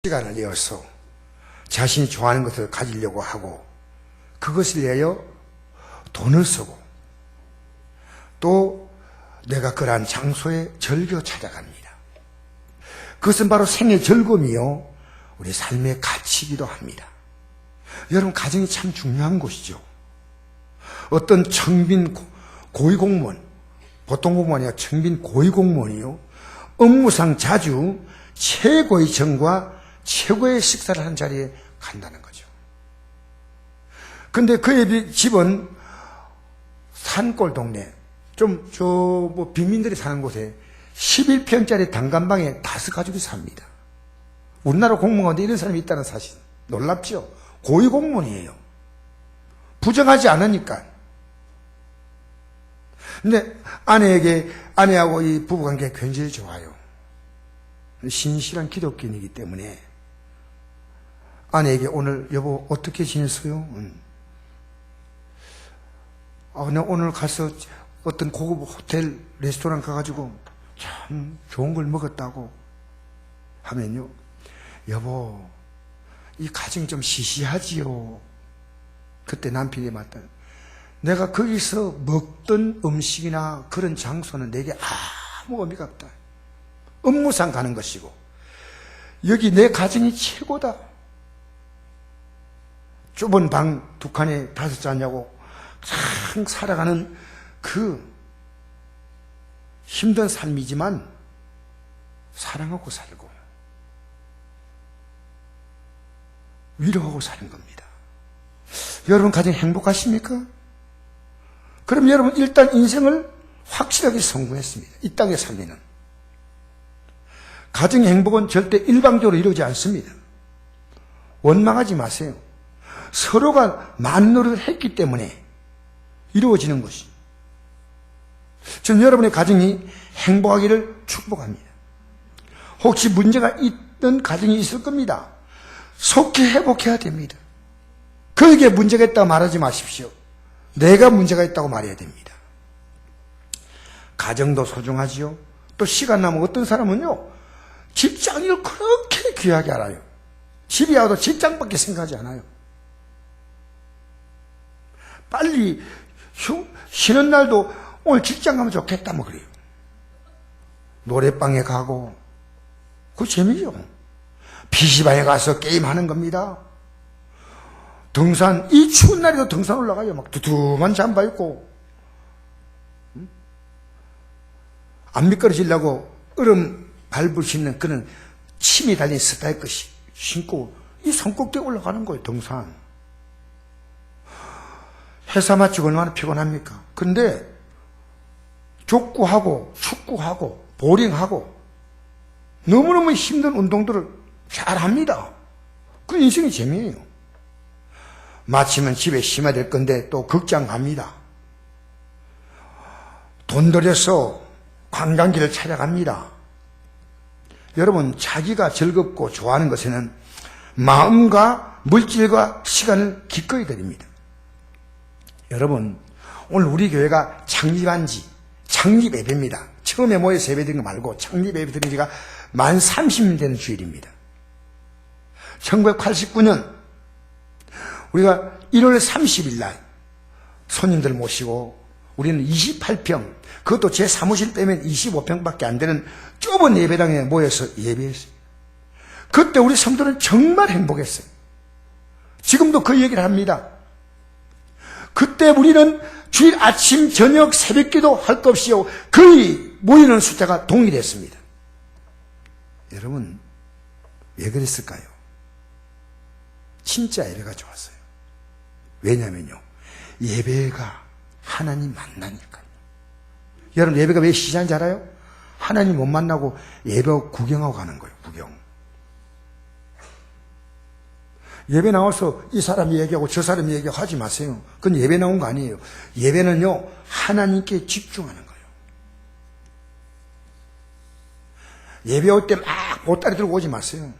시간을 내어서 자신이 좋아하는 것을 가지려고 하고 그것을 위하여 돈을 쓰고 또 내가 그러한 장소에 즐겨 찾아갑니다. 그것은 바로 생의 즐거움이요 우리 삶의 가치이기도 합니다. 여러분, 가정이 참 중요한 곳이죠. 어떤 청빈 고위공무원, 보통 공무원이 아니라 청빈 고위공무원이요 업무상 자주 최고의 정과 최고의 식사를 하는 자리에 간다는 거죠. 근데 그의 집은 산골 동네, 빈민들이 사는 곳에 11평짜리 단칸방에 5가족이 삽니다. 우리나라 공무원 가운데 이런 사람이 있다는 사실 놀랍죠? 고위공무원이에요. 부정하지 않으니까. 근데 아내하고 이 부부관계가 굉장히 좋아요. 신실한 기독교인이기 때문에 아내에게 오늘 여보 어떻게 지냈어요? 나 오늘 가서 어떤 고급 호텔 레스토랑 가가지고 참 좋은 걸 먹었다고 하면요, 여보 이 가정 좀 시시하지요. 그때 남편이 맞다. 내가 거기서 먹던 음식이나 그런 장소는 내게 아무 의미가 없다. 업무상 가는 것이고 여기 내 가정이 최고다. 좁은 방 2칸에 5자냐고 참 살아가는 그 힘든 삶이지만 사랑하고 살고 위로하고 사는 겁니다. 여러분 가정 행복하십니까? 그럼 여러분 일단 인생을 확실하게 성공했습니다. 이 땅에 살리는. 가정의 행복은 절대 일방적으로 이루어지지 않습니다. 원망하지 마세요. 서로가 많은 노력을 했기 때문에 이루어지는 것이. 저는 여러분의 가정이 행복하기를 축복합니다. 혹시 문제가 있던 가정이 있을 겁니다. 속히 회복해야 됩니다. 그에게 문제가 있다고 말하지 마십시오. 내가 문제가 있다고 말해야 됩니다. 가정도 소중하지요. 또 시간 남은 어떤 사람은요, 직장을 그렇게 귀하게 알아요. 집에 와도 직장밖에 생각하지 않아요. 빨리 쉬는 날도 오늘 직장 가면 좋겠다 뭐 그래요. 노래방에 가고 그거 재미죠. PC방에 가서 게임하는 겁니다. 등산, 이 추운 날에도 등산 올라가요. 막 두툼한 잠바 입고 안 미끄러지려고 얼음 밟을 수 있는 그런 침이 달린 스타일 것이 신고 이 산꼭대기 올라가는 거예요. 등산. 회사 마치고 얼마나 피곤합니까? 근데 족구하고 축구하고 보링하고 너무너무 힘든 운동들을 잘합니다. 그 인생이 재미예요. 마치면 집에 쉬어야 될 건데 또 극장 갑니다. 돈 들여서 관광지를 찾아갑니다. 여러분, 자기가 즐겁고 좋아하는 것에는 마음과 물질과 시간을 기꺼이 드립니다. 여러분, 오늘 우리 교회가 창립한 지 창립 예배입니다. 처음에 모여서 예배 드린 거 말고 창립 예배 드린 지가 만 30년 되는 주일입니다. 1989년 우리가 1월 30일 날 손님들 모시고 우리는 28평, 그것도 제 사무실 빼면 25평밖에 안 되는 좁은 예배당에 모여서 예배했어요. 그때 우리 성도는 정말 행복했어요. 지금도 그 얘기를 합니다. 그때 우리는 주일 아침, 저녁, 새벽기도 할 것 없이요 거의 모이는 숫자가 동일했습니다. 여러분, 왜 그랬을까요? 진짜 예배가 좋았어요. 왜냐면요, 예배가 하나님 만나니까요. 여러분, 예배가 왜 시작인지 알아요? 하나님 못 만나고 예배하고 구경하고 가는 거예요. 구경. 예배 나와서 이 사람이 얘기하고 저 사람이 얘기하고 하지 마세요. 그건 예배 나온 거 아니에요. 예배는요, 하나님께 집중하는 거예요. 예배 올 때 막 보따리 들고 오지 마세요.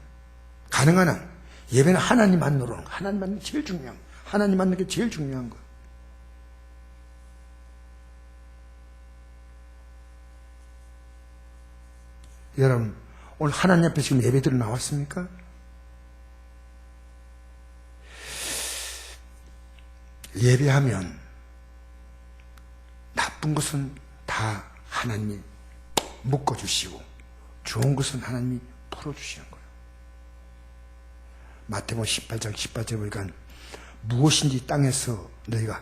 가능한 한 예배는 하나님 만나러 오는 거. 하나님 만나는 게 제일 중요한 거. 하나님 만나는 게 제일 중요한 거. 여러분, 오늘 하나님 앞에 지금 예배 들어 나왔습니까? 예배하면 나쁜 것은 다 하나님이 묶어주시고 좋은 것은 하나님이 풀어주시는 거예요. 마태복음 18장 18절에 보니까 무엇인지 땅에서 너희가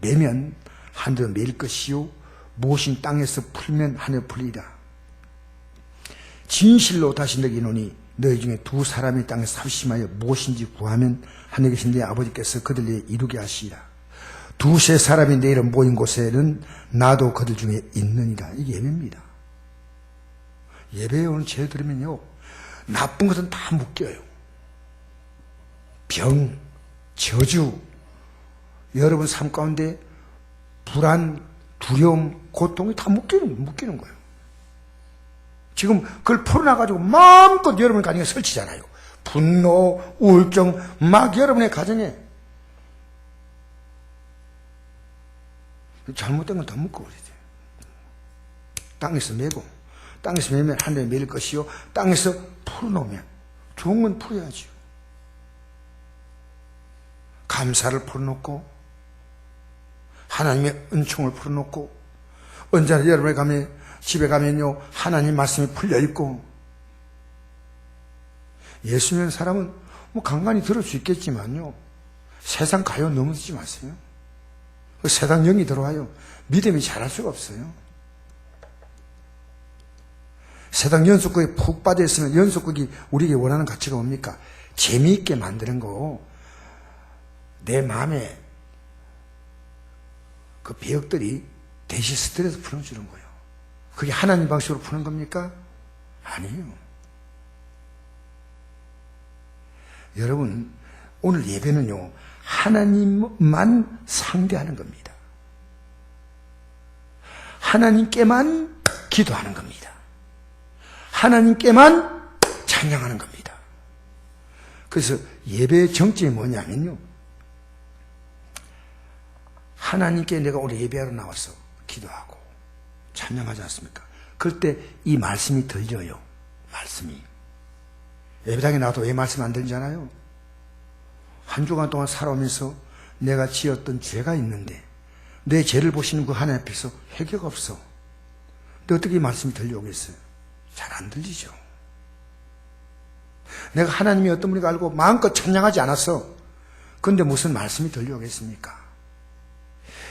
매면 하늘에 매일 것이요 무엇인 땅에서 풀면 하늘에 풀리라. 진실로 다시 너희에게 이르노니 너희 중에 두 사람이 땅에서 합심하여 무엇인지 구하면 하늘에 계신 내 아버지께서 그들 위해 이루게 하시리라. 두세 사람이 내 이름 모인 곳에는 나도 그들 중에 있느니라. 이게 예배입니다. 예배에 오는 제일 들으면요 나쁜 것은 다 묶여요. 병, 저주, 여러분 삶 가운데 불안, 두려움, 고통이 다 묶이는 거예요. 지금 그걸 풀어놔가지고 마음껏 여러분 가정에 설치잖아요. 분노, 우울증, 막 여러분의 가정에 잘못된 건 다 묶어버리죠. 땅에서 메고, 땅에서 메면 하늘에 매일 것이요 땅에서 풀어놓으면 좋은 건 풀어야죠. 감사를 풀어놓고 하나님의 은총을 풀어놓고 언제나 여러분의 집에 가면요 하나님 말씀이 풀려있고 예수 믿는 사람은 뭐 간간히 들을 수 있겠지만요 세상 가요 넘어지지 마세요. 세상 영이 들어와요 믿음이 자랄 수가 없어요. 세상 연속극에 푹 빠져있으면 연속극이 우리에게 원하는 가치가 뭡니까? 재미있게 만드는 거. 내 마음에 그 배역들이 대신 스트레스 풀어주는 거예요. 그게 하나님 방식으로 푸는 겁니까? 아니에요. 여러분 오늘 예배는요 하나님만 상대하는 겁니다. 하나님께만 기도하는 겁니다. 하나님께만 찬양하는 겁니다. 그래서 예배의 정점이 뭐냐면요 하나님께 내가 오늘 예배하러 나와서 기도하고 찬양하지 않습니까? 그럴 때 이 말씀이 들려요. 말씀이. 예배당에 나와도 왜 말씀 안 들리잖아요? 한 주간 동안 살아오면서 내가 지었던 죄가 있는데 내 죄를 보시는 그 하나님 앞에서 회개가 없어. 근데 어떻게 이 말씀이 들려오겠어요? 잘 안 들리죠. 내가 하나님이 어떤 분인가 알고 마음껏 찬양하지 않았어. 그런데 무슨 말씀이 들려오겠습니까?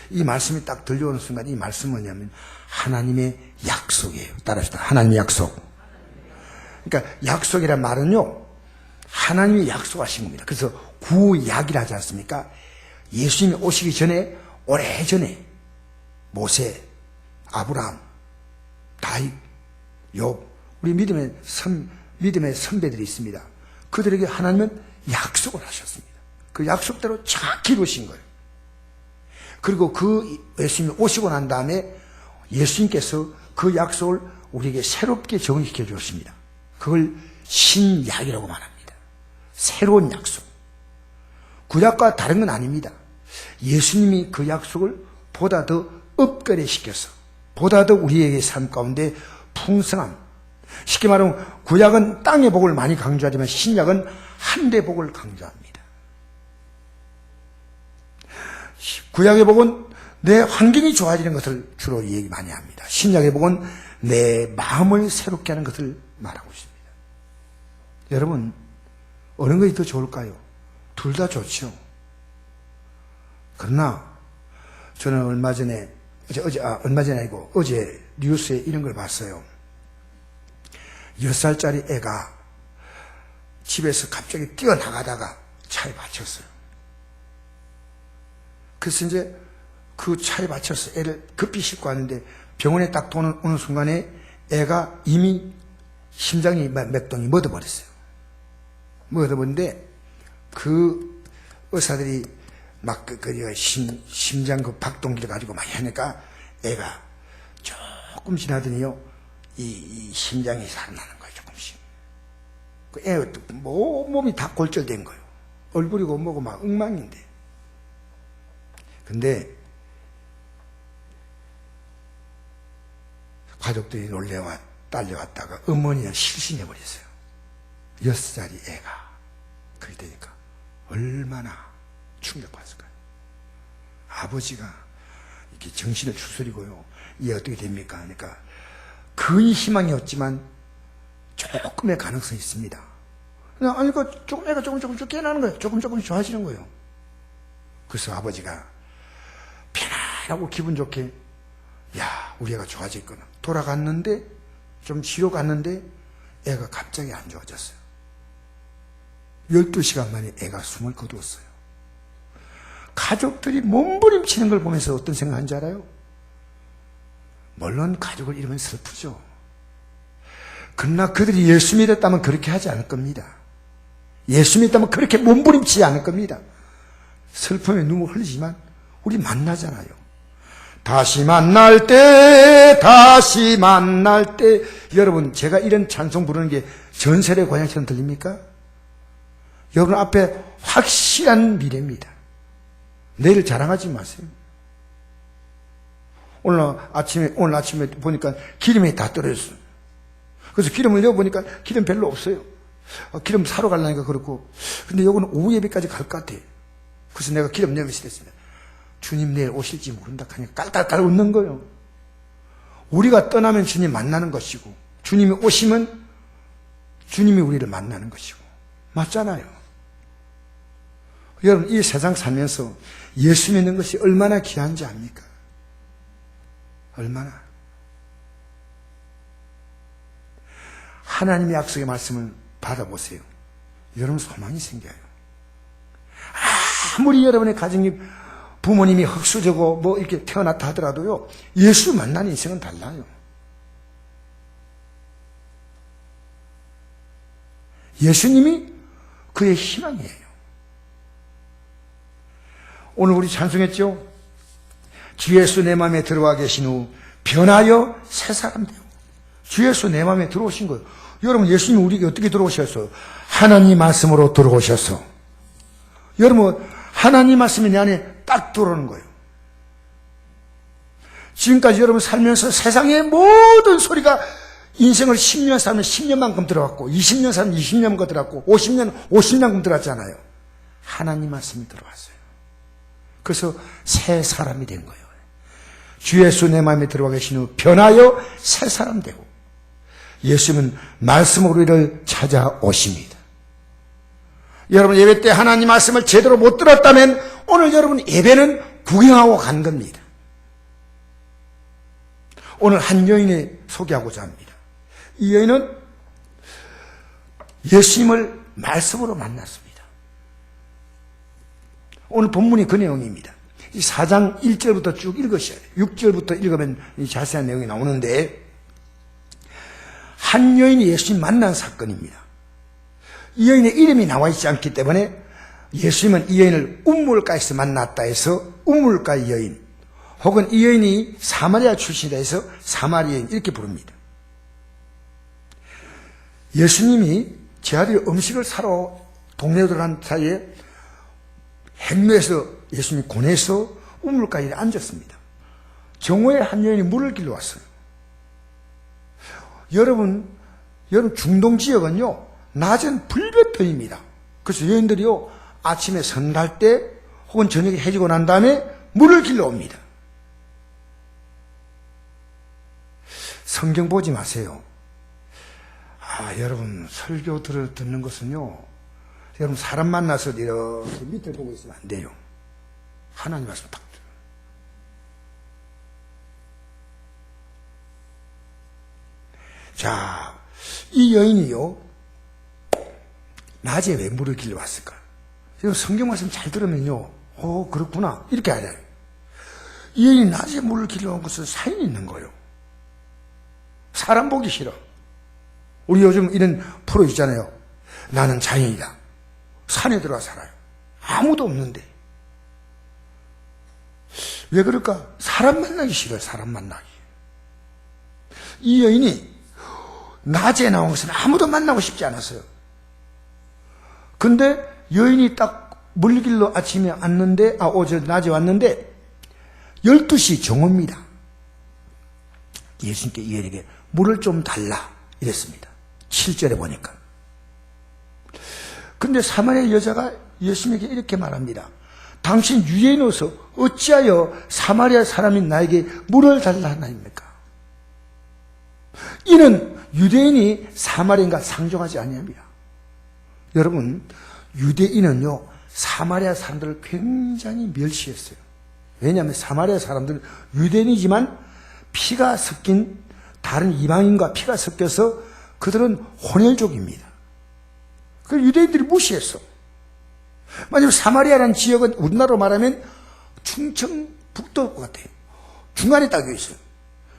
이 말씀이 딱 들려오는 순간 이 말씀은 뭐냐면 하나님의 약속이에요. 따라합시다. 하나님의 약속. 그러니까 약속이란 말은요 하나님이 약속하신 겁니다. 그래서 구약이라 하지 않습니까? 예수님이 오시기 전에 오래전에 모세, 아브라함, 다윗, 욥 우리 믿음의 선배들이 있습니다. 그들에게 하나님은 약속을 하셨습니다. 그 약속대로 착 이루신 거예요. 그리고 그 예수님이 오시고 난 다음에 예수님께서 그 약속을 우리에게 새롭게 적용시켜 주었습니다. 그걸 신약이라고 말합니다. 새로운 약속. 구약과 다른 건 아닙니다. 예수님이 그 약속을 보다 더 업그레이드 시켜서 보다 더 우리에게 삶 가운데 풍성함. 쉽게 말하면 구약은 땅의 복을 많이 강조하지만 신약은 하늘의 복을 강조합니다. 구약의 복은 내 환경이 좋아지는 것을 주로 얘기 많이 합니다. 신약의 복은 내 마음을 새롭게 하는 것을 말하고 있습니다. 여러분 어느 것이 더 좋을까요? 둘 다 좋죠. 그러나 저는 얼마 전에 아니고 어제 뉴스에 이런 걸 봤어요. 10살짜리 애가 집에서 갑자기 뛰어나가다가 차에 받쳤어요. 그래서 이제 그 차에 받쳐서 애를 급히 싣고 왔는데 병원에 딱 오는 순간에 애가 이미 심장이 맥동이 멎어버렸어요. 멎어버렸는데 그 의사들이 막 심장 그 박동기를 가지고 막 하니까 애가 조금 지나더니요 이 심장이 살아나는 거예요. 조금씩. 그 애 몸이 다 골절된 거예요. 얼굴이고 뭐고 막 엉망인데. 근데 가족들이 놀래와 딸려왔다가 어머니는 실신해버렸어요. 6살짜리 애가. 그러니까 얼마나 충격받았을까요? 아버지가 이렇게 정신을 추스리고요. 이게 어떻게 됩니까? 그러니까 거의 희망이 없지만 조금의 가능성이 있습니다. 아니, 애가 조금 깨어나는 거예요. 조금 좋아지는 거예요. 그래서 아버지가 편안하고 기분 좋게, 야, 우리 애가 좋아졌구나. 돌아갔는데, 좀 쉬러 갔는데, 애가 갑자기 안 좋아졌어요. 12시간 만에 애가 숨을 거두었어요. 가족들이 몸부림치는 걸 보면서 어떤 생각하는지 알아요? 물론 가족을 잃으면 슬프죠. 그러나 그들이 예수 믿었다면 그렇게 하지 않을 겁니다. 예수 믿었다면 그렇게 몸부림치지 않을 겁니다. 슬픔에 눈물 흘리지만 우리 만나잖아요. 다시 만날 때, 여러분, 제가 이런 찬송 부르는 게 전설의 고향처럼 들립니까? 여러분 앞에 확실한 미래입니다. 내일 자랑하지 마세요. 오늘 아침에 보니까 기름이 다 떨어졌어요. 그래서 기름을 넣어보니까 기름 별로 없어요. 기름 사러 가려니까 그렇고, 근데 요거는 오후 예배까지 갈 것 같아. 그래서 내가 기름 넣으면서 그랬습니다. 주님 내일 오실지 모른다 하니까 깔깔깔 웃는 거예요. 우리가 떠나면 주님 만나는 것이고, 주님이 오시면 주님이 우리를 만나는 것이고, 맞잖아요. 여러분, 이 세상 살면서 예수 믿는 것이 얼마나 귀한지 압니까? 얼마나? 하나님의 약속의 말씀을 받아보세요. 여러분 소망이 생겨요. 아무리 여러분의 가정이 부모님이 흙수저고 뭐 이렇게 태어났다 하더라도요, 예수 만난 인생은 달라요. 예수님이 그의 희망이에요. 오늘 우리 찬송했죠? 주 예수 내 마음에 들어와 계신 후 변하여 새 사람 되고. 주 예수 내 마음에 들어오신 거예요. 여러분, 예수님이 우리에게 어떻게 들어오셨어요? 하나님 말씀으로 들어오셨어. 여러분, 하나님 말씀이 내 안에 딱 들어오는 거예요. 지금까지 여러분 살면서 세상의 모든 소리가, 인생을 10년 살면 10년만큼 들어왔고, 20년 살면 20년만큼 들어왔고, 50년 50년만큼 들어왔잖아요. 하나님 말씀이 들어왔어요. 그래서 새 사람이 된 거예요. 주 예수 내 마음에 들어와 계신 후 변하여 새 사람 되고, 예수님은 말씀으로 우리를 찾아오십니다. 여러분 예배 때 하나님 말씀을 제대로 못 들었다면 오늘 여러분 예배는 구경하고 간 겁니다. 오늘 한 여인을 소개하고자 합니다. 이 여인은 예수님을 말씀으로 만났습니다. 오늘 본문이 그 내용입니다. 이 4장 1절부터 쭉 읽으셔야 돼요. 6절부터 읽으면 이 자세한 내용이 나오는데, 한 여인이 예수님 만난 사건입니다. 이 여인의 이름이 나와 있지 않기 때문에 예수님은 이 여인을 우물가에서 만났다 해서 우물가의 여인, 혹은 이 여인이 사마리아 출신이라 해서 사마리아 여인 이렇게 부릅니다. 예수님이 제 아들이 음식을 사러 동네에 들어간 사이에 행로에서 예수님이 고뇌해서 우물가에 앉았습니다. 정오에 한 여인이 물을 길러 왔어요. 여러분 중동 지역은요, 낮은 불볕더위입니다. 그래서 여인들이요, 아침에 선갈 때 혹은 저녁에 해지고 난 다음에 물을 길러 옵니다. 성경 보지 마세요. 여러분 설교 듣는 것은요, 여러분 사람 만나서 이렇게 밑에 보고 있으면 안 돼요. 하나님 말씀 딱 들어요. 자, 이 여인이요, 낮에 왜 물을 길러 왔을까? 성경 말씀 잘 들으면요, 그렇구나, 이렇게 알아요. 이 여인이 낮에 물을 길러 온 것은 사연이 있는 거예요. 사람 보기 싫어. 우리 요즘 이런 프로 있잖아요. 나는 자연이다. 산에 들어가 살아요. 아무도 없는데. 왜 그럴까? 사람 만나기 싫어요. 사람 만나기. 이 여인이 낮에 나온 것은 아무도 만나고 싶지 않았어요. 근데 여인이 딱 물길로 아침에 왔는데, 낮에 왔는데 12시 정오입니다. 예수님께 이 여인에게 물을 좀 달라 이랬습니다. 7절에 보니까. 근데 사마리아 여자가 예수님에게 이렇게 말합니다. 당신 유대인으로서 어찌하여 사마리아 사람인 나에게 물을 달라 하나입니까? 이는 유대인이 사마리아인과 상종하지 아니합니다. 여러분, 유대인은요 사마리아 사람들을 굉장히 멸시했어요. 왜냐하면 사마리아 사람들은 유대인이지만 피가 섞인 다른 이방인과 피가 섞여서 그들은 혼혈족입니다. 그걸 유대인들이 무시했어. 만약 사마리아라는 지역은 우리나라로 말하면 충청북도 같아요. 중간에 딱 있어요.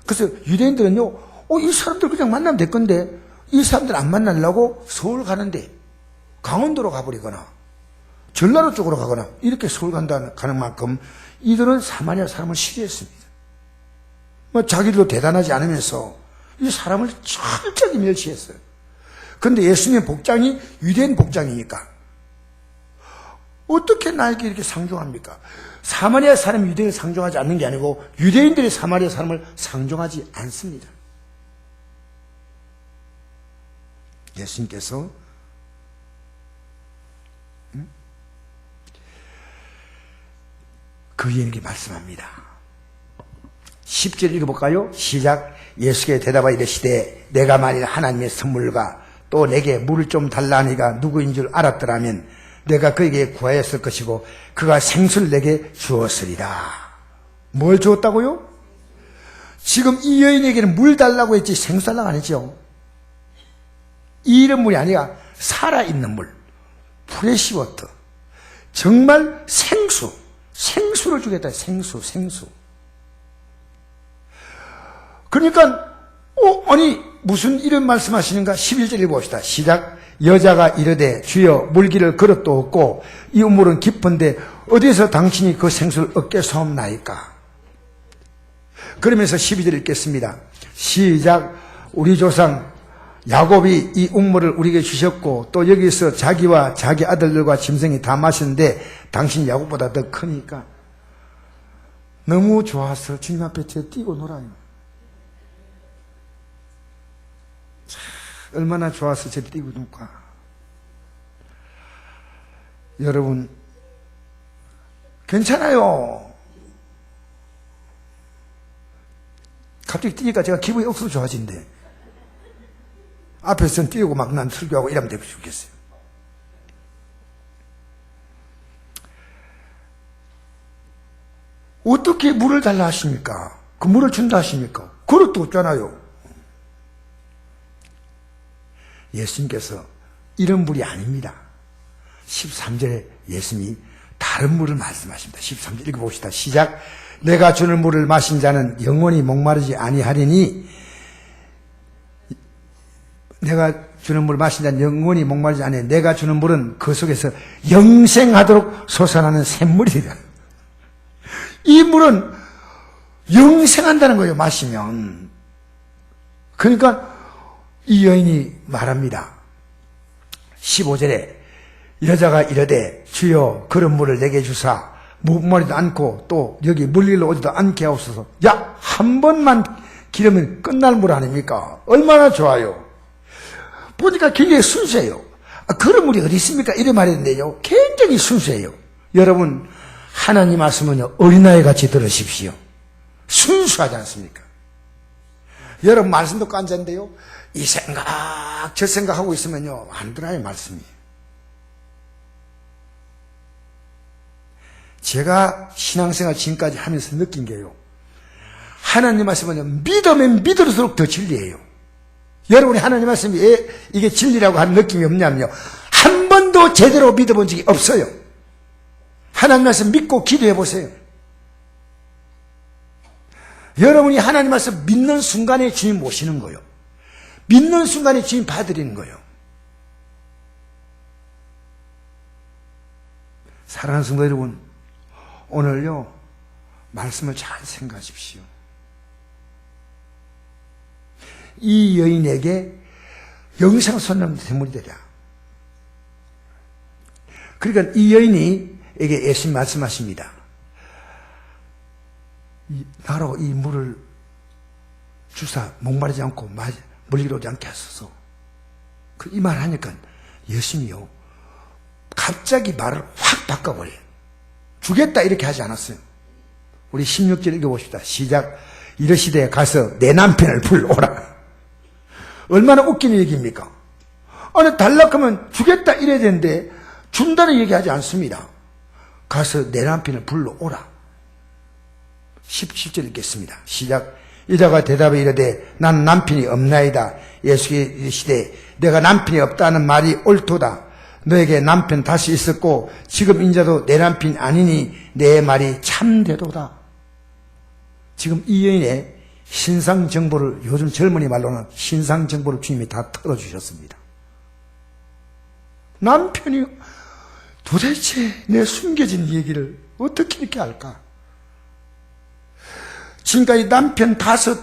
그래서 유대인들은요, 이 사람들 그냥 만나면 될 건데, 이 사람들 안 만나려고 서울 가는데, 강원도로 가버리거나, 전라도 쪽으로 가거나, 이렇게 서울 가는 만큼, 이들은 사마리아 사람을 싫어했습니다. 자기들도 대단하지 않으면서, 이 사람을 철저히 멸시했어요. 그런데 예수님의 복장이 유대인 복장이니까, 어떻게 나에게 이렇게 상종합니까? 사마리아 사람이 유대인을 상종하지 않는 게 아니고 유대인들이 사마리아 사람을 상종하지 않습니다. 예수님께서 그에게 말씀합니다. 10절 읽어볼까요? 시작. 예수께 대답하여 이르시되 내가 만일 하나님의 선물과 또 내게 물을 좀 달라 하니가 누구인 줄 알았더라면 내가 그에게 구하였을 것이고 그가 생수를 내게 주었으리라. 뭘 주었다고요? 지금 이 여인에게는 물 달라고 했지 생수 달라고 안 했죠. 이런 물이 아니라 살아있는 물, 프레시워터, 정말 생수를 주겠다. 생수. 그러니까 아니 무슨 이런 말씀하시는가? 11절 읽어봅시다. 시작. 여자가 이르되 주여 물기를 그릇도 없고 이 우물은 깊은데 어디서 당신이 그 생수를 얻게 사옵나이까? 그러면서 12절 읽겠습니다. 시작. 우리 조상 야곱이 이 우물을 우리에게 주셨고 또 여기서 자기와 자기 아들들과 짐승이 다 마시는데 당신 야곱보다 더 크니까. 너무 좋아서 주님 앞에 뛰고 놀아요. 얼마나 좋아서 저리 뛰고 놀까. 여러분 괜찮아요. 갑자기 뛰니까 제가 기분이 억수로 좋아진대. 앞에서는 뛰고 막 난 설교하고 이러면 되고 싶겠어요. 어떻게 물을 달라 하십니까? 그 물을 준다 하십니까? 그릇도 없잖아요. 예수님께서 이런 물이 아닙니다. 13절에 예수님이 다른 물을 말씀하십니다. 13절 읽어봅시다. 시작. 내가 주는 물을 마신 자는 영원히 목마르지 아니하리니 내가 주는 물을 마신 자는 영원히 목마르지 아니하니 내가 주는 물은 그 속에서 영생하도록 솟아나는 샘물이라. 이 물은 영생한다는 거예요. 마시면. 그러니까 이 여인이 말합니다. 15절에 여자가 이르되 주여 그런 물을 내게 주사 목마르지도 않고 또 여기 물길로 오지도 않게 하옵소서. 야, 한 번만 기르면 끝날 물 아닙니까? 얼마나 좋아요. 보니까 굉장히 순수해요. 그런 물이 어디 있습니까? 이런 말인데요, 굉장히 순수해요. 여러분, 하나님 말씀은요 어린아이 같이 들으십시오. 순수하지 않습니까? 여러분 말씀 듣고 앉았는데요, 이 생각 저 생각하고 있으면요 안 들어요. 말씀이. 제가 신앙생활 지금까지 하면서 느낀 게요, 하나님 말씀은요 믿으면 믿을수록 더 진리예요. 여러분이 하나님 말씀이 왜 이게 진리라고 하는 느낌이 없냐면요, 한 번도 제대로 믿어본 적이 없어요. 하나님 말씀 믿고 기도해 보세요. 여러분이 하나님 말씀 믿는 순간에 주님 모시는 거예요. 믿는 순간에 주님 받으리는 거예요. 사랑하는 성도 여러분, 오늘요 말씀을 잘 생각하십시오. 이 여인에게 영생 솟는 샘물이 되랴. 그러니까 이 여인에게 예수님 말씀하십니다. 나로 이 물을 주사 목마르지 않고 물기로 오지 않게 하소서. 이 말 하니까 예수님이요 갑자기 말을 확 바꿔버려요. 주겠다 이렇게 하지 않았어요. 우리 16절 읽어봅시다. 시작. 이르시되 가서 내 남편을 불러오라. 얼마나 웃기는 얘기입니까? 아니 달라고 하면 주겠다 이래야 되는데 준다는 얘기하지 않습니다. 가서 내 남편을 불러오라. 17절 읽겠습니다. 시작. 여자가 대답해 이르되 난 남편이 없나이다. 예수께 이르시되 내가 남편이 없다는 말이 옳도다. 너에게 남편 다시 있었고 지금 인자도 내 남편이 아니니 내 말이 참되도다. 지금 이 여인의 신상정보를 요즘 젊은이 말로는 신상정보를 주님이 다 털어주셨습니다. 남편이 도대체 내 숨겨진 얘기를 어떻게 이렇게 알까? 지금까지 남편 다섯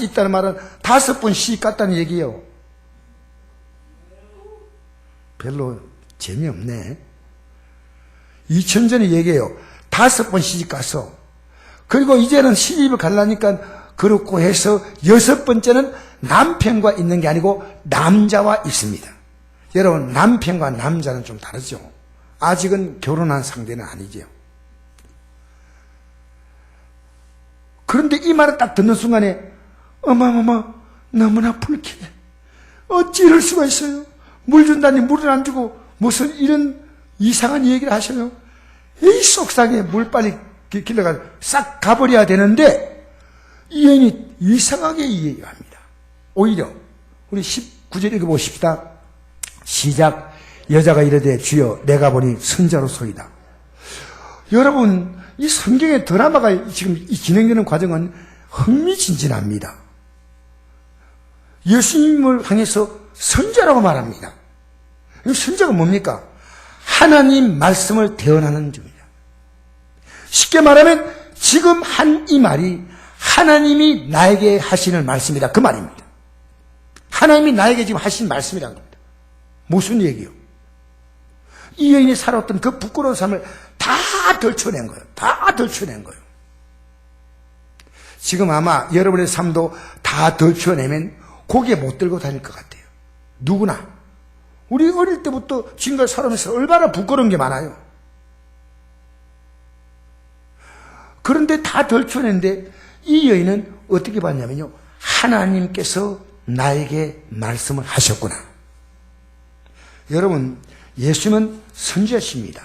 있다는 말은 5번 시집 갔다는 얘기예요. 별로 재미없네. 2000전에 얘기해요. 5번 시집 가서. 그리고 이제는 시집을 가려니까 그렇고 해서 6번째는 남편과 있는 게 아니고 남자와 있습니다. 여러분, 남편과 남자는 좀 다르죠. 아직은 결혼한 상대는 아니죠. 그런데 이 말을 딱 듣는 순간에 어마어마 너무나 불쾌해. 어찌 이럴 수가 있어요. 물 준다니 물을 안 주고 무슨 이런 이상한 얘기를 하셔요. 이 속상해. 물 빨리 길러가 싹 가버려야 되는데 이 여인이 이상하게 이 얘기를 합니다. 오히려 우리 19절 읽어보십시다. 시작. 여자가 이르되 주여 내가 보니 선자로소이다. 여러분 이 성경의 드라마가 지금 진행되는 과정은 흥미진진합니다. 예수님을 향해서 선자라고 말합니다. 선자가 뭡니까? 하나님 말씀을 대언하는 중입니다. 쉽게 말하면 지금 한 이 말이 하나님이 나에게 하시는 말씀이다. 그 말입니다. 하나님이 나에게 지금 하신 말씀이라는 겁니다. 무슨 얘기요? 이 여인이 살았던 그 부끄러운 삶을 다 덜쳐낸 거예요. 다 덜쳐낸 거예요. 지금 아마 여러분의 삶도 다 덜쳐내면 고개 못 들고 다닐 것 같아요. 누구나. 우리 어릴 때부터 지금까지 살아오면서 얼마나 부끄러운 게 많아요. 그런데 다 덜쳐냈는데 이 여인은 어떻게 봤냐면요. 하나님께서 나에게 말씀을 하셨구나. 여러분, 예수님은 선지자십니다.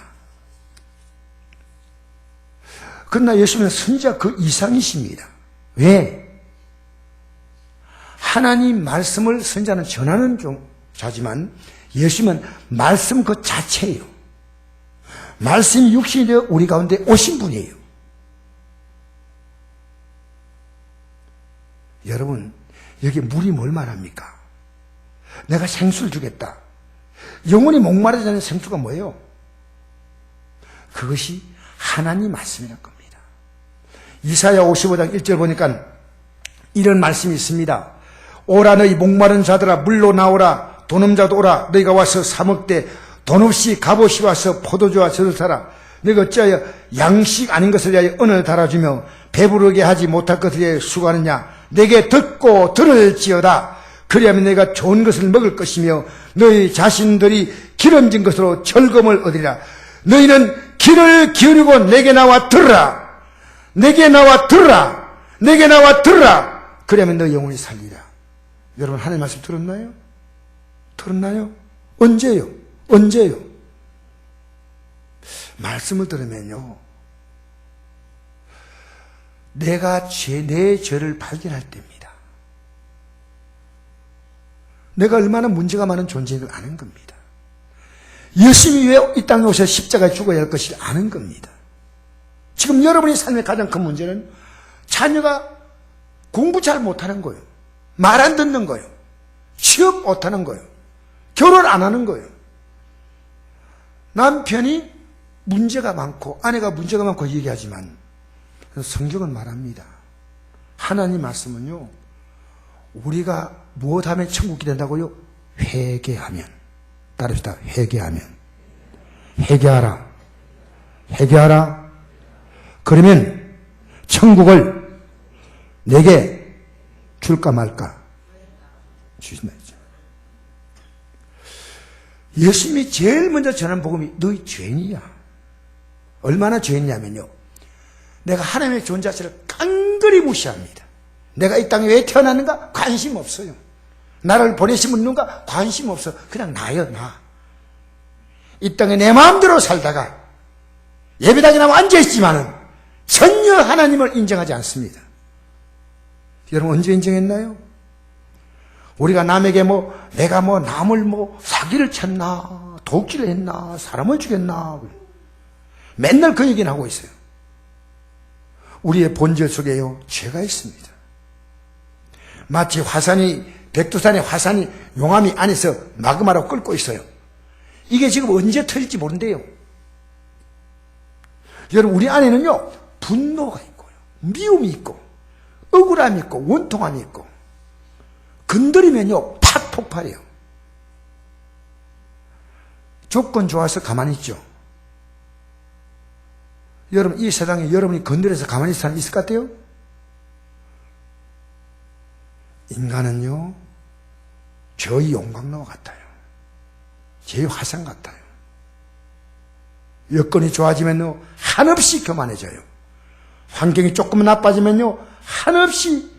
그러나 예수님은 선지자 그 이상이십니다. 왜? 하나님 말씀을 선지자는 전하는 자지만 예수님은 말씀 그 자체예요. 말씀이 육신이 되어 우리 가운데 오신 분이에요. 여러분, 여기 물이 뭘 말합니까? 내가 생수를 주겠다. 영혼이 목마르지 않는 생수가 뭐예요? 그것이 하나님 말씀이란 겁니다. 이사야 55장 1절 보니까 이런 말씀이 있습니다. 오라 너희 목마른 자들아 물로 나오라. 돈 없는 자도 오라. 너희가 와서 사 먹되 돈 없이 값없이 와서 포도주와 젖을 사라. 너희가 어찌하여 양식 아닌 것을 위하여 은을 달아주며 배부르게 하지 못할 것을 위하여 수고하느냐. 내게 듣고 들을지어다. 그리하면 내가 좋은 것을 먹을 것이며 너희 자신들이 기름진 것으로 즐거움을 얻으리라. 너희는 귀를 기울이고 내게 나와 들으라. 내게 나와 들으라. 내게 나와 들으라. 그러면 너희 영혼이 살리라. 여러분 하나님 말씀 들었나요? 들었나요? 언제요? 언제요? 말씀을 들으면요. 내가 내 죄를 발견할 때입니다. 내가 얼마나 문제가 많은 존재인 걸 아는 겁니다. 예수님이 왜 이 땅에 오셔서 십자가에 죽어야 할 것을 아는 겁니다. 지금 여러분의 삶의 가장 큰 문제는 자녀가 공부 잘 못하는 거예요. 말 안 듣는 거예요. 취업 못하는 거예요. 결혼 안 하는 거예요. 남편이 문제가 많고 아내가 문제가 많고 얘기하지만 성경은 말합니다. 하나님 말씀은요. 우리가 무엇하면 천국이 된다고요? 회개하면. 따릅시다. 회개하면. 회개하라. 회개하라. 그러면 천국을 내게 줄까 말까? 주신다. 예수님이 제일 먼저 전한 복음이 너희 죄인이야. 얼마나 죄였냐면요, 내가 하나님의 존재 자체를 깡그리 무시합니다. 내가 이 땅에 왜 태어났는가? 관심 없어요. 나를 보내신 분 누군가? 관심 없어. 그냥 나요, 나. 이 땅에 내 마음대로 살다가 예배당에 나와 앉아있지만은 전혀 하나님을 인정하지 않습니다. 여러분, 언제 인정했나요? 우리가 남에게 내가 남을 사기를 쳤나, 도끼를 했나, 사람을 죽였나, 맨날 그 얘기는 하고 있어요. 우리의 본질 속에요, 죄가 있습니다. 마치 백두산의 화산이 용암이 안에서 마그마로 끓고 있어요. 이게 지금 언제 터질지 모른대요. 여러분, 우리 안에는요, 분노가 있고요, 미움이 있고, 억울함이 있고, 원통함이 있고, 건드리면요, 팍 폭발해요. 조건 좋아서 가만히 있죠. 여러분, 이 세상에 여러분이 건드려서 가만히 있을 사람 있을 것 같아요? 인간은요, 저희 용광로 같아요. 제 화산 같아요. 여건이 좋아지면요, 한없이 교만해져요. 환경이 조금 나빠지면요, 한없이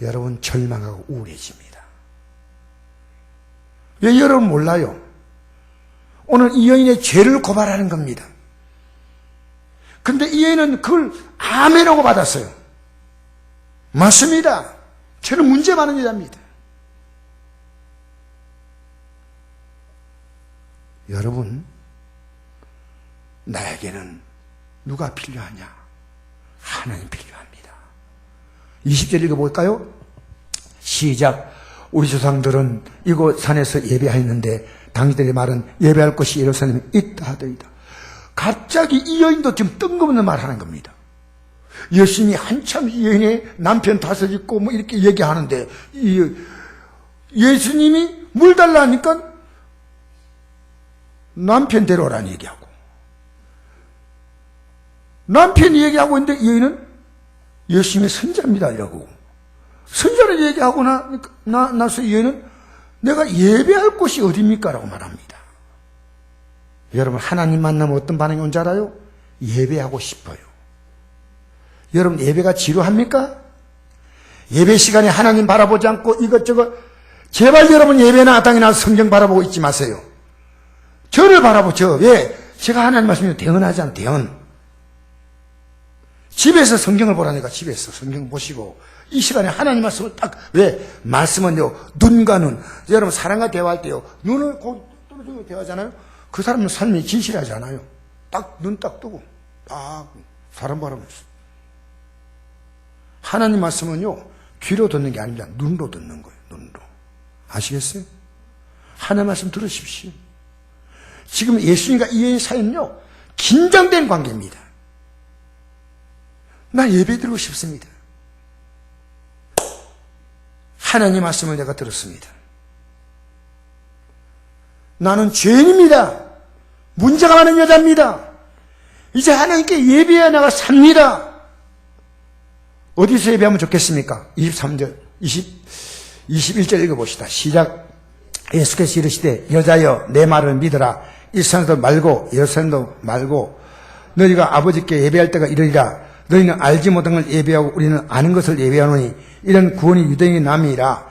여러분 절망하고 우울해집니다. 왜 여러분 몰라요? 오늘 이 여인의 죄를 고발하는 겁니다. 근데 이 여인은 그걸 아멘하고 받았어요. 맞습니다. 저는 문제 많은 여자입니다. 여러분, 나에게는 누가 필요하냐? 하나님 필요합니다. 20절 읽어볼까요? 시작. 우리 조상들은 이곳 산에서 예배하였는데 당신들의 말은 예배할 곳이 예루살렘에 있다 하더이다. 갑자기 이 여인도 지금 뜬금없는 말 하는 겁니다. 예수님이 한참 이 여인의 남편 다섯 있고 이렇게 얘기하는데 예수님이 물 달라 하니까 남편 데려오라는 얘기하고, 남편이 얘기하고 있는데 이 여인은 예수님의 선자입니다 이라고, 선자를 얘기하고 나서 이 여인은 내가 예배할 곳이 어디입니까? 라고 말합니다. 여러분, 하나님 만나면 어떤 반응이 온 줄 알아요? 예배하고 싶어요. 여러분, 예배가 지루합니까? 예배 시간에 하나님 바라보지 않고 이것저것, 제발 여러분 예배나 땅이나 성경 바라보고 있지 마세요. 저를 바라보죠. 왜? 제가 하나님 말씀이 대언하잖아요. 대언. 집에서 성경을 보라니까 집에서 성경 보시고 이 시간에 하나님 말씀을 왜? 말씀은요, 눈과 눈. 여러분, 사람과 대화할 때요, 눈을 떨어지고 대화하잖아요. 그 사람은 삶이 진실하지 않아요. 눈 딱 뜨고 사람 바라보면서. 하나님 말씀은요, 귀로 듣는 게 아닙니다. 눈으로 듣는 거예요. 눈으로. 아시겠어요? 하나님 말씀 들으십시오. 지금 예수님과 이 여인 사이는요, 긴장된 관계입니다. 나 예배 드리고 싶습니다. 하나님 말씀을 내가 들었습니다. 나는 죄인입니다. 문제가 많은 여자입니다. 이제 하나님께 예배해 나가 삽니다. 어디서 예배하면 좋겠습니까? 23절, 21절 읽어봅시다. 시작. 예수께서 이르시되 여자여 내 말을 믿으라. 일산도 말고 예루살렘도 말고 너희가 아버지께 예배할 때가 이르리라. 너희는 알지 못한 걸 예배하고 우리는 아는 것을 예배하노니 이런 구원이 유대인이 남이라.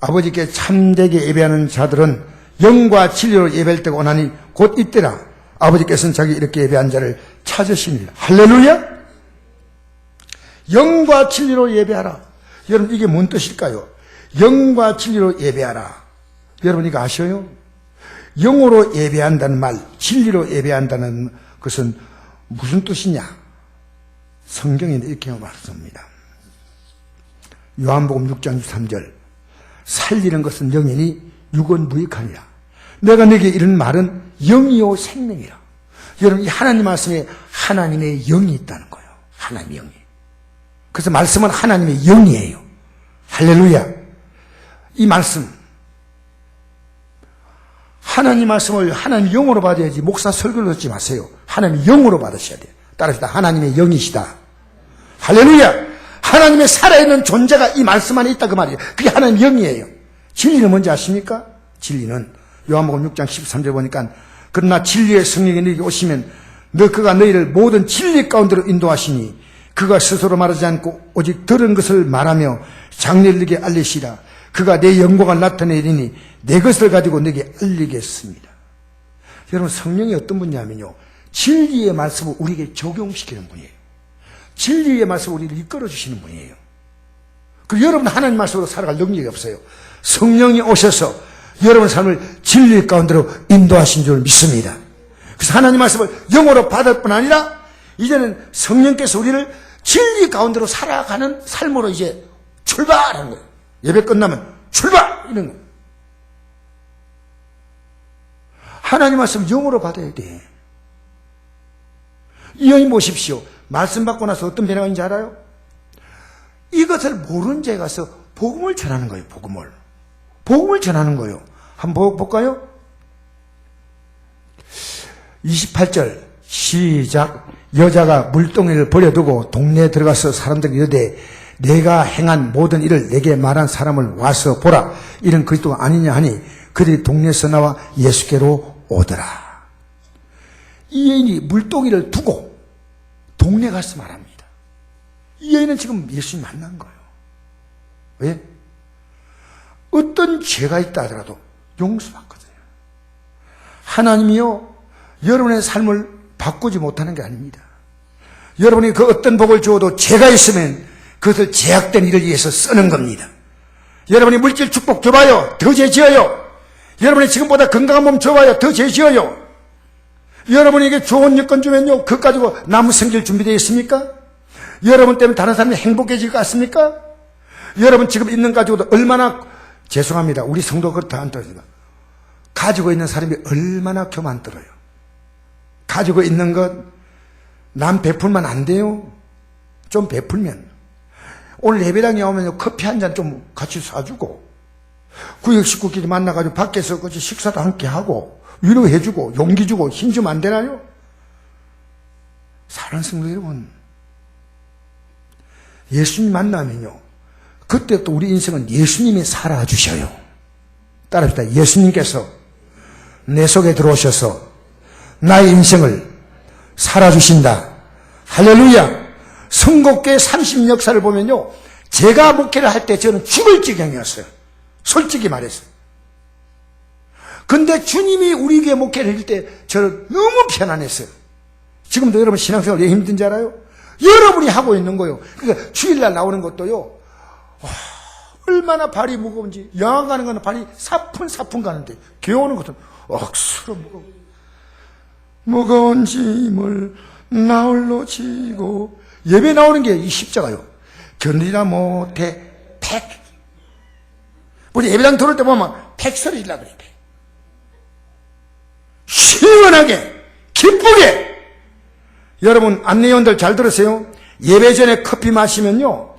아버지께 참되게 예배하는 자들은 영과 진리로 예배할 때가 오나니 곧 이때라. 아버지께서는 자기 이렇게 예배한 자를 찾으시니라. 할렐루야. 영과 진리로 예배하라. 여러분, 이게 뭔 뜻일까요? 영과 진리로 예배하라. 여러분, 이거 아셔요? 영으로 예배한다는 말, 진리로 예배한다는 것은 무슨 뜻이냐? 성경에 이렇게 말씀합니다. 요한복음 6장 13절. 살리는 것은 영이니 육은 무익하니라. 내가 너에게 이런 말은 영이요 생명이라. 여러분, 이 하나님 말씀에 하나님의 영이 있다는 거예요. 하나님의 영이. 그래서 말씀은 하나님의 영이에요. 할렐루야. 이 말씀, 하나님 말씀을 하나님 영으로 받아야지 목사 설교를 듣지 마세요. 하나님 영으로 받으셔야 돼요. 따라합시다. 하나님의 영이시다. 할렐루야. 하나님의 살아있는 존재가 이 말씀 안에 있다 그 말이에요. 그게 하나님 영이에요. 진리는 뭔지 아십니까? 진리는 요한복음 6장 13절 보니까 그러나 진리의 성령이 너에게 오시면 그가 너희를 모든 진리 가운데로 인도하시니 그가 스스로 말하지 않고 오직 들은 것을 말하며 장렬하게 알리시라. 그가 내 영광을 나타내리니 내 것을 가지고 너에게 알리겠습니다. 여러분, 성령이 어떤 분이냐면요, 진리의 말씀을 우리에게 적용시키는 분이에요. 진리의 말씀을 우리를 이끌어 주시는 분이에요. 그리고 여러분 하나님 말씀으로 살아갈 능력이 없어요. 성령이 오셔서 여러분 삶을 진리 가운데로 인도하신 줄 믿습니다. 그래서 하나님 말씀을 영어로 받을 뿐 아니라 이제는 성령께서 우리를 진리 가운데로 살아가는 삶으로 이제 출발하는 거예요. 예배 끝나면 출발! 이런 거예요. 하나님 말씀 영어로 받아야 돼. 이 여인 보십시오. 말씀 받고 나서 어떤 변화가 있는지 알아요? 이것을 모르는 자에 가서 복음을 전하는 거예요. 복음을 전하는 거예요. 한번 볼까요? 28절 시작. 여자가 물동이를 버려두고 동네에 들어가서 사람들에게 이르되 내가 행한 모든 일을 내게 말한 사람을 와서 보라. 이는 그리스도가 아니냐 하니 그들이 동네에서 나와 예수께로 오더라. 이 여인이 물동이를 두고 동네 가서 말합니다. 이 여인은 지금 예수님 만난 거예요. 왜? 어떤 죄가 있다 하더라도 용서받거든요. 하나님이요, 여러분의 삶을 바꾸지 못하는 게 아닙니다. 여러분이 그 어떤 복을 주어도 죄가 있으면 그것을 제약된 일을 위해서 쓰는 겁니다. 여러분이 물질 축복 줘봐요, 더 죄 지어요. 여러분이 지금보다 건강한 몸 줘봐요, 더 죄 지어요. 여러분에게 좋은 여건 주면요, 그것 가지고 나무 생길 준비되어 있습니까? 여러분 때문에 다른 사람이 행복해질 것 같습니까? 여러분 지금 있는 것 가지고도 얼마나, 죄송합니다, 우리 성도가 그렇다 안 떨어집니다. 가지고 있는 사람이 얼마나 교만 들어요. 가지고 있는 것 남 베풀면 안 돼요. 좀 베풀면. 오늘 예배당에 오면 커피 한 잔 좀 같이 사주고, 구역 식구끼리 만나가지고 밖에서 같이 식사도 함께 하고 위로해주고 용기 주고 힘주면 안 되나요? 사랑하는 성도 여러분, 예수님 만나면요, 그때 또 우리 인생은 예수님이 살아주셔요. 따라합시다. 예수님께서 내 속에 들어오셔서 나의 인생을 살아주신다. 할렐루야. 선곡교회 30년 역사를 보면요, 제가 목회를 할 때 저는 죽을 지경이었어요. 솔직히 말해서. 근데 주님이 우리 교회 목회를 할 때 저는 너무 편안했어요. 지금도 여러분 신앙생활 왜 힘든지 알아요? 여러분이 하고 있는 거예요. 그러니까 주일날 나오는 것도요, 얼마나 발이 무거운지. 영화 가는 거는 발이 사푼사푼 가는데 교회 오는 것은 억수로 무거운 짐을 나홀로 지고. 예배 나오는 게 이 십자가요. 견디다 못해 팩. 우리 예배당 들어올 때 보면 팩 소리 질라 그래. 시원하게 기쁘게. 여러분 안내원들 잘 들으세요. 예배 전에 커피 마시면요,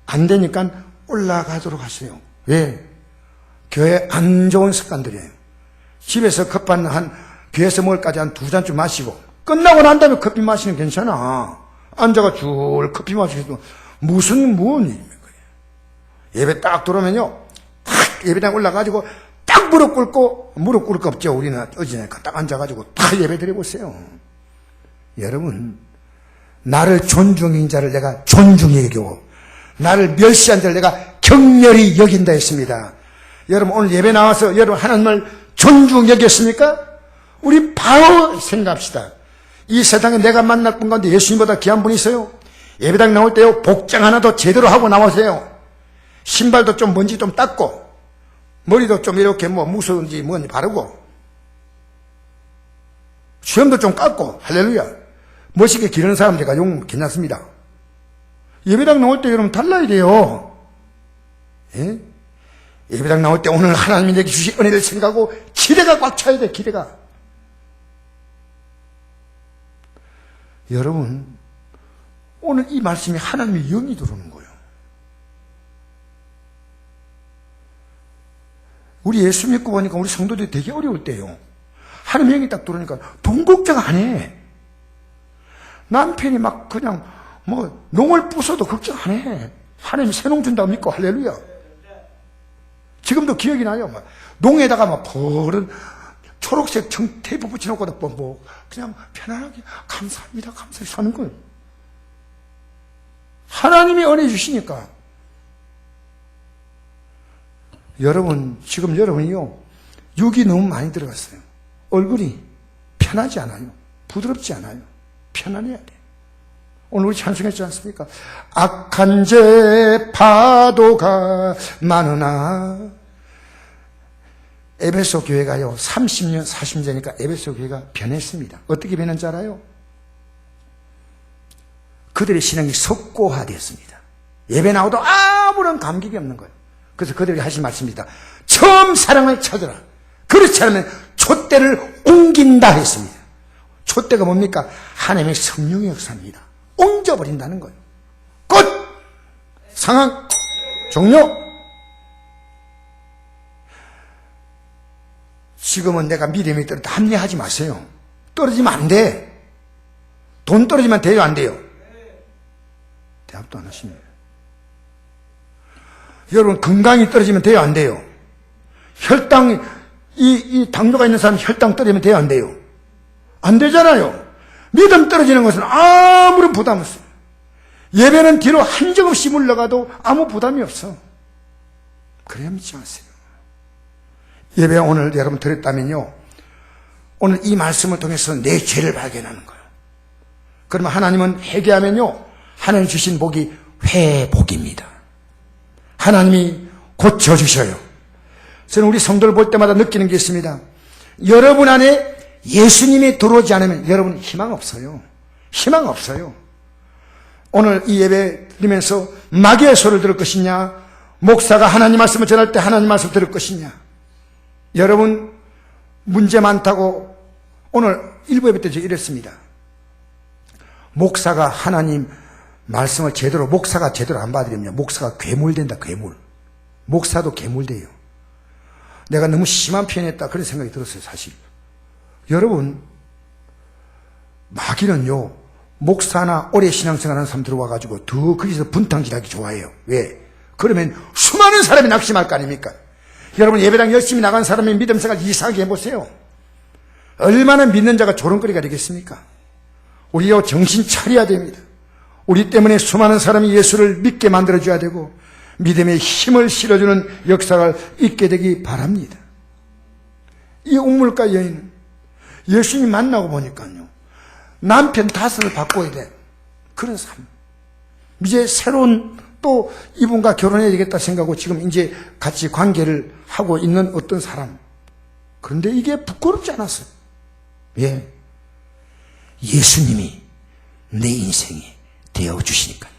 안 되니까 올라가도록 하세요. 왜? 교회 안 좋은 습관들이에요. 집에서 커피 교회에서 먹을까지 한 2잔쯤 마시고 끝나고 난 다음에 커피 마시면 괜찮아. 앉아가 줄 커피 마시고 무슨 일입니까? 예배 딱 들어오면요, 탁 예배당 올라가지고 딱 무릎 꿇고, 무릎 꿇을 거 없죠. 우리는 어지니까 딱 앉아가지고 딱 예배 드려보세요. 여러분, 나를 존중인 자를 내가 존중히 여기고 나를 멸시한 자를 내가 격렬히 여긴다 했습니다. 여러분 오늘 예배 나와서 여러분 하나님을 존중 여겼습니까? 우리 바로 생각합시다. 이 세상에 내가 만날 분 가운데 예수님보다 귀한 분이 있어요? 예배당 나올 때요, 복장 하나도 제대로 하고 나오세요. 신발도 좀 먼지 좀 닦고 머리도 좀 이렇게 무슨지 뭔지 바르고 수염도 좀 깎고. 할렐루야. 멋있게 기르는 사람들 가지고 괜찮습니다. 예배당 나올 때 여러분 달라야 돼요. 예? 예배당 나올 때 오늘 하나님이 내게 주신 은혜를 생각하고 기대가 꽉 차야 돼. 기대가. 여러분 오늘 이 말씀이 하나님의 영이 들어오는 거예요. 우리 예수 믿고 보니까 우리 성도들이 되게 어려울 때요, 하나님의 영이 딱 들어오니까 돈 걱정 안 해. 남편이 막 그냥 농을 부숴도 걱정 안 해. 하나님이 새농 준다고 믿고. 할렐루야. 지금도 기억이 나요. 농에다가 버른 초록색 테이프 붙여놓고 뭐 그냥 편안하게 감사합니다 감사합니다 사는 거예요. 하나님이 은혜 주시니까. 여러분 지금 여러분이요 육이 너무 많이 들어갔어요. 얼굴이 편하지 않아요. 부드럽지 않아요. 편안해야 돼요. 오늘 우리 찬송했지 않습니까? 악한 죄 파도가 많으나. 에베소 교회가요 30년 40년 되니까 에베소 교회가 변했습니다. 어떻게 변한지 알아요? 그들의 신앙이 석고화되었습니다. 예배 나오도 아무런 감격이 없는 거예요. 그래서 그들이 하신 말씀입니다. 처음 사랑을 찾으라. 그렇지 않으면 촛대를 옮긴다 했습니다. 촛대가 뭡니까? 하나님의 성령의 역사입니다. 옮겨버린다는 거예요. 끝! 상황 종료! 지금은 내가 믿음이 떨어졌다 합리하지 마세요. 떨어지면 안 돼. 돈 떨어지면 돼요 안 돼요? 대답도 안 하십니다. 여러분 건강이 떨어지면 돼요 안 돼요? 혈당 이 당뇨가 있는 사람 혈당 떨어지면 돼요 안 돼요? 안 되잖아요. 믿음 떨어지는 것은 아무런 부담 없어요. 예배는 뒤로 한 적 없이 물러가도 아무 부담이 없어. 그래야 믿지 마세요. 예배 오늘 여러분 드렸다면요 오늘 이 말씀을 통해서 내 죄를 발견하는 거예요. 그러면 하나님은 회개하면요 하나님 주신 복이 회복입니다. 하나님이 고쳐주셔요. 저는 우리 성도를 볼 때마다 느끼는 게 있습니다. 여러분 안에 예수님이 들어오지 않으면 여러분 희망 없어요. 희망 없어요. 오늘 이 예배 드리면서 마귀의 소리를 들을 것이냐, 목사가 하나님 말씀을 전할 때 하나님 말씀을 들을 것이냐. 여러분 문제 많다고 오늘 일부 예배 때 제가 이랬습니다. 목사가 하나님 말씀을 제대로 목사가 제대로 안 받으려면 목사가 괴물된다. 괴물. 목사도 괴물돼요. 내가 너무 심한 표현했다 그런 생각이 들었어요. 사실 여러분 마귀는요 목사나 오래 신앙생활하는 사람 들어와가지고 더 거기서 분탕질하기 좋아해요. 왜? 그러면 수많은 사람이 낙심할 거 아닙니까? 여러분 예배당 열심히 나간 사람의 믿음 생활 이상하게 해보세요. 얼마나 믿는 자가 조롱거리가 되겠습니까? 우리요 정신 차려야 됩니다. 우리 때문에 수많은 사람이 예수를 믿게 만들어줘야 되고 믿음의 힘을 실어주는 역사가 있게 되기 바랍니다. 이 우물가 여인은 예수님 만나고 보니까요 남편 5을 바꿔야 돼. 그런 삶. 이제 새로운 또 이분과 결혼해야 되겠다 생각하고 지금 이제 같이 관계를 하고 있는 어떤 사람. 그런데 이게 부끄럽지 않았어요. 예. 예수님이 내 인생이 되어주시니까요.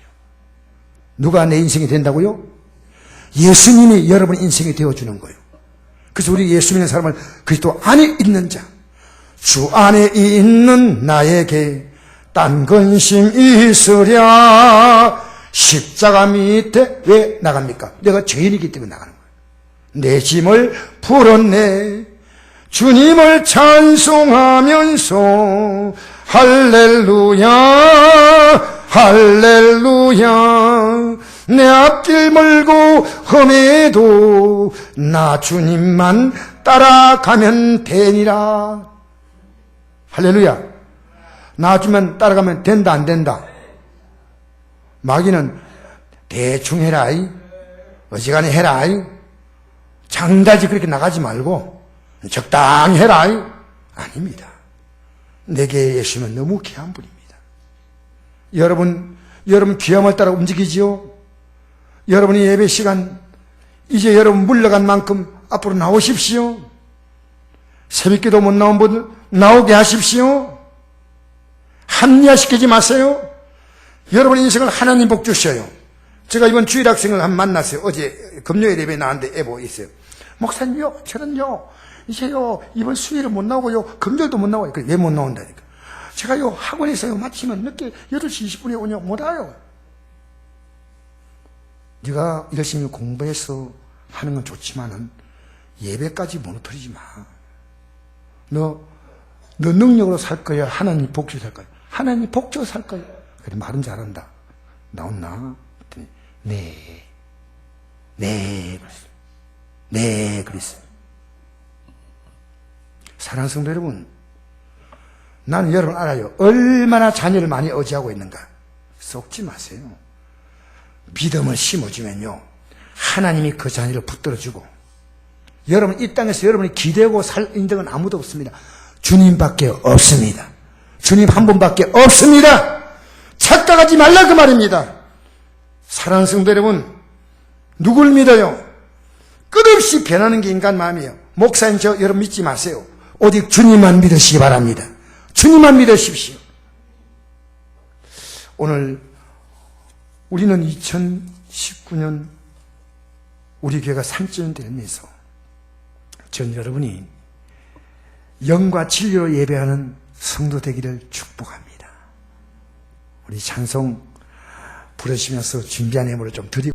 누가 내 인생이 된다고요? 예수님이 여러분 인생이 되어주는 거예요. 그래서 우리 예수 믿는 사람을 그리스도 안에 있는 자, 주 안에 있는 나에게 딴 근심 있으랴. 십자가 밑에 왜 나갑니까? 내가 죄인이기 때문에 나가는 거예요. 내 짐을 풀었네. 주님을 찬송하면서 할렐루야 할렐루야. 내 앞길 멀고 험해도 나 주님만 따라가면 되니라. 할렐루야. 나 주님만 따라가면 된다 안 된다? 마귀는 대충 해라, 어지간히 해라, 장다지 그렇게 나가지 말고 적당히 해라. 아닙니다. 내게 예수는 너무 귀한 분입니다. 여러분 귀함을 따라 움직이지요. 여러분의 예배 시간 이제 여러분 물러간 만큼 앞으로 나오십시오. 새벽기도 못 나온 분들 나오게 하십시오. 합리화시키지 마세요. 여러분의 인생을 하나님 복 주셔요. 제가 이번 주일 학생을 한 만났어요. 어제 금요일 예배 나왔는데 애보 있어요. 목사님요, 저는요 이제요 이번 수요일은 못 나오고요 금요일도 못 나와요. 왜 못 나온다니까? 제가요 학원에서요 마치면 늦게 8시 20분에 오냐 못 와요. 네가 열심히 공부해서 하는 건 좋지만은 예배까지 무너뜨리지 마. 너 능력으로 살 거야? 하나님 복주로 살 거야? 하나님 복주로 살 거야? 그래 말은 잘한다. 나왔나? 네 그랬어요. 네 그랬어요. 사랑하는 성도 여러분, 나는 여러분 알아요. 얼마나 자녀를 많이 의지하고 있는가. 속지 마세요. 믿음을 심어주면요, 하나님이 그 자녀를 붙들어주고, 여러분 이 땅에서 여러분이 기대고 살 인정은 아무도 없습니다. 주님밖에 없습니다. 주님 한 분밖에 없습니다. 착각하지 말라 그 말입니다. 사랑하는 성도 여러분, 누굴 믿어요? 끝없이 변하는 게 인간 마음이에요. 목사님 저 여러분 믿지 마세요. 오직 주님만 믿으시기 바랍니다. 주님만 믿으십시오. 오늘 우리는 2019년 우리 교회가 3주년 되면서 전 여러분이 영과 진리로 예배하는 성도 되기를 축복합니다. 우리 찬송 부르시면서 준비한 예물을 좀 드리고